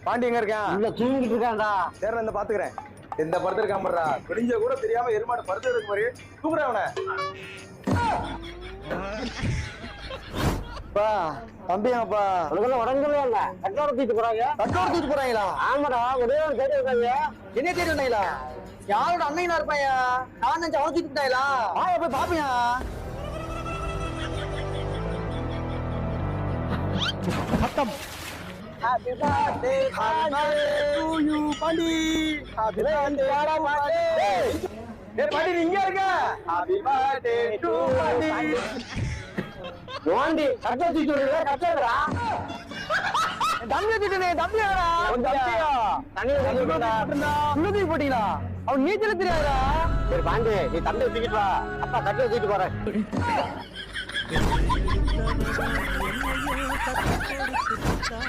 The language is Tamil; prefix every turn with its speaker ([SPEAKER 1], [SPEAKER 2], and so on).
[SPEAKER 1] பாண்டி எங்க இருக்கான்?
[SPEAKER 2] இல்ல தூங்கிட்டு இருக்கான்டா.
[SPEAKER 1] சரி இந்த பாத்துக்கிறேன். இந்த படத்துல இருக்கான் பண்றா. தெரிஞ்ச கூட தெரியாம எருமாடு படுத்து இருக்கு மாதிரி தூக்குறேன் அவனை. தம்பியாப்பா
[SPEAKER 2] உடம்புல இல்ல கட்டோட தூக்கிட்டு போறாங்க.
[SPEAKER 1] கட்டோட தூக்கிட்டு போறாங்களா?
[SPEAKER 2] ஆமாடா ஒரே ஒரு தேடி இருக்காங்க.
[SPEAKER 1] என்ன தேடி வந்தாங்களா?
[SPEAKER 2] யாரோட அண்ணனா இருப்பாயா? நான் நினைச்சு அவன் தூக்கிட்டு போயிட்டாங்களா?
[SPEAKER 1] போய் பாப்பியா? சத்தம்.
[SPEAKER 2] Happy birthday to you, Pandi. Happy birthday Pandi.
[SPEAKER 1] Pandi நீ இங்க இருக்க? Happy birthday to Pandi.
[SPEAKER 2] Pandi கட்ட தூக்கிட்டு வரல கட்டறா.
[SPEAKER 1] தம்பி தம்பியாடா. தம்பியா. தண்ணி தூக்கி போட்டீங்களா? அவன் நீச்சல தெரியாதா?
[SPEAKER 2] சரி பாண்டி நீ தண்ணி தூக்கிட்டு வா. அப்பா கட்ட தூக்கிட்டு போறேன்.
[SPEAKER 3] என்னையே கற்றுக் கொடுத்துட்டா